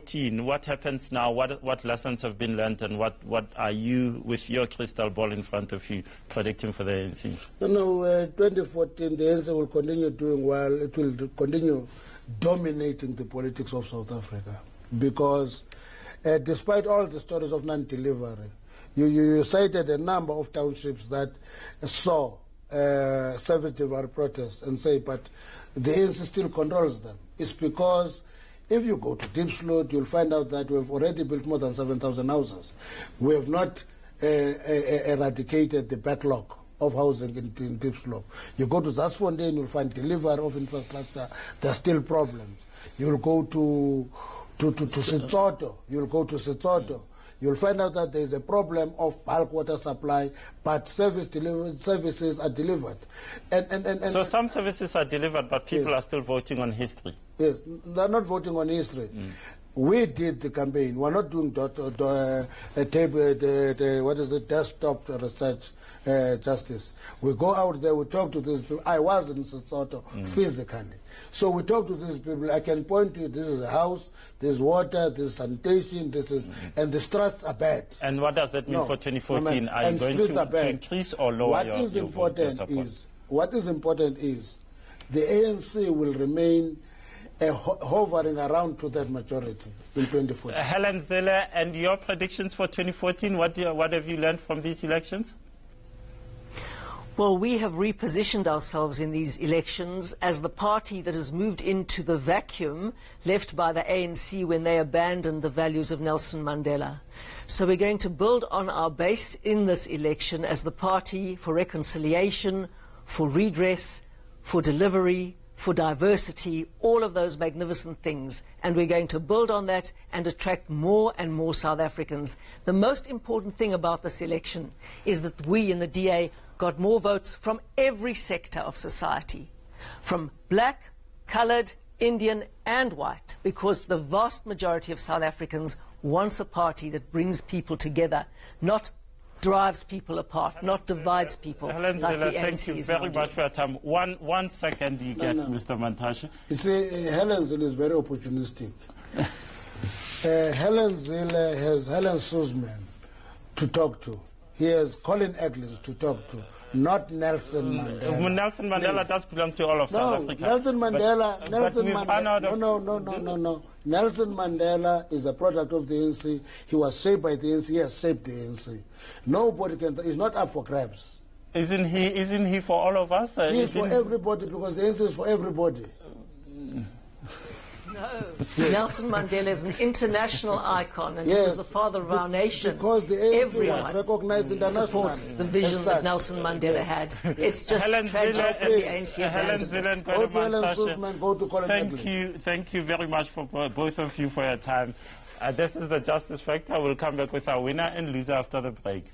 2014, what happens now? What lessons have been learned, and what are you, with your crystal ball in front of you, predicting for the ANC? 2014, the ANC will continue doing well. It will continue dominating the politics of South Africa, because despite all the stories of non-delivery, you cited a number of townships that saw service delivery protests and say, but the ANC still controls them. It's because if you go to Deep Sloot, you'll find out that we've already built more than 7,000 houses. We have not eradicated the backlog of housing in Deep Sloot. You go to Zatsfontein, you'll find delivery of infrastructure. There are still problems. You'll go to Setsoto. You'll go to Setsoto. You'll find out that there is a problem of bulk water supply, but services are delivered. So some services are delivered, but people are still voting on history. Yes, they're not voting on history. We did the campaign. We're not doing desktop research justice. We go out there, we talk to these people. I was in Setsoto physically. So we talk to these people. I can point to you, this is a house, there's water, there's sanitation, this is, and the streets are bad. And what does that mean for 2014? Are you going to increase or lower what is important is the ANC will remain hovering around to that majority in 2014. Helen Zille, and your predictions for 2014, what have you learned from these elections? Well, we have repositioned ourselves in these elections as the party that has moved into the vacuum left by the ANC when they abandoned the values of Nelson Mandela. So we're going to build on our base in this election as the party for reconciliation, for redress, for delivery, for diversity, all of those magnificent things. And we're going to build on that and attract more and more South Africans. The most important thing about this election is that we in the DA got more votes from every sector of society, from black, coloured, Indian and white, because the vast majority of South Africans wants a party that brings people together, not drives people apart, not divides people. Helen Zille, thank you very much for your time. One second you get, Mr. Mantashe. You see, Helen Zille is very opportunistic. Helen Zille has Helen Suzman to talk to. He has Colin Eglins to talk to, not Nelson Mandela. Nelson Mandela does belong to all of South Africa. Nelson Mandela, Nelson Mandela is a product of the ANC. He was shaped by the ANC. He has shaped the ANC. Nobody can. He's not up for grabs. Isn't he for all of us? He's for everybody, because the ANC is for everybody. No. Nelson Mandela is an international icon, and he was the father of our nation. Because the ANC everyone was recognized internationally. Supports the vision that Nelson Mandela had. It's just tragic that the ANC abandoned it. Thank you very much for both of you for your time. This is the Justice Factor. We'll come back with our winner and loser after the break.